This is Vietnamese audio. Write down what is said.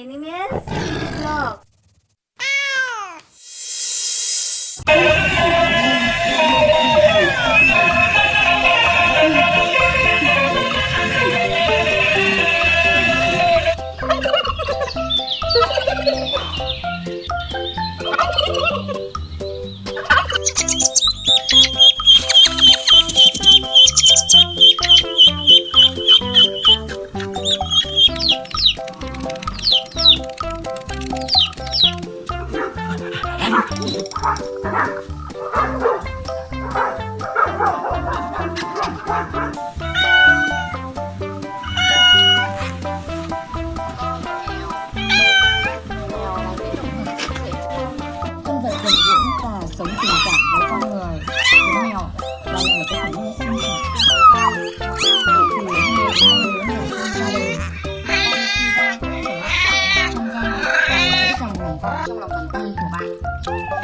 Animals Vlog. Con vật gần gũi và sống tình cảm với con người. Với mèo và là một cái khả năng sinh sản cao. Vậy thì hai đứa mèo trong gia đình suy ra có thể tạo trong gia và dễ dàng nảy vào trong lòng bàn tay của bạn.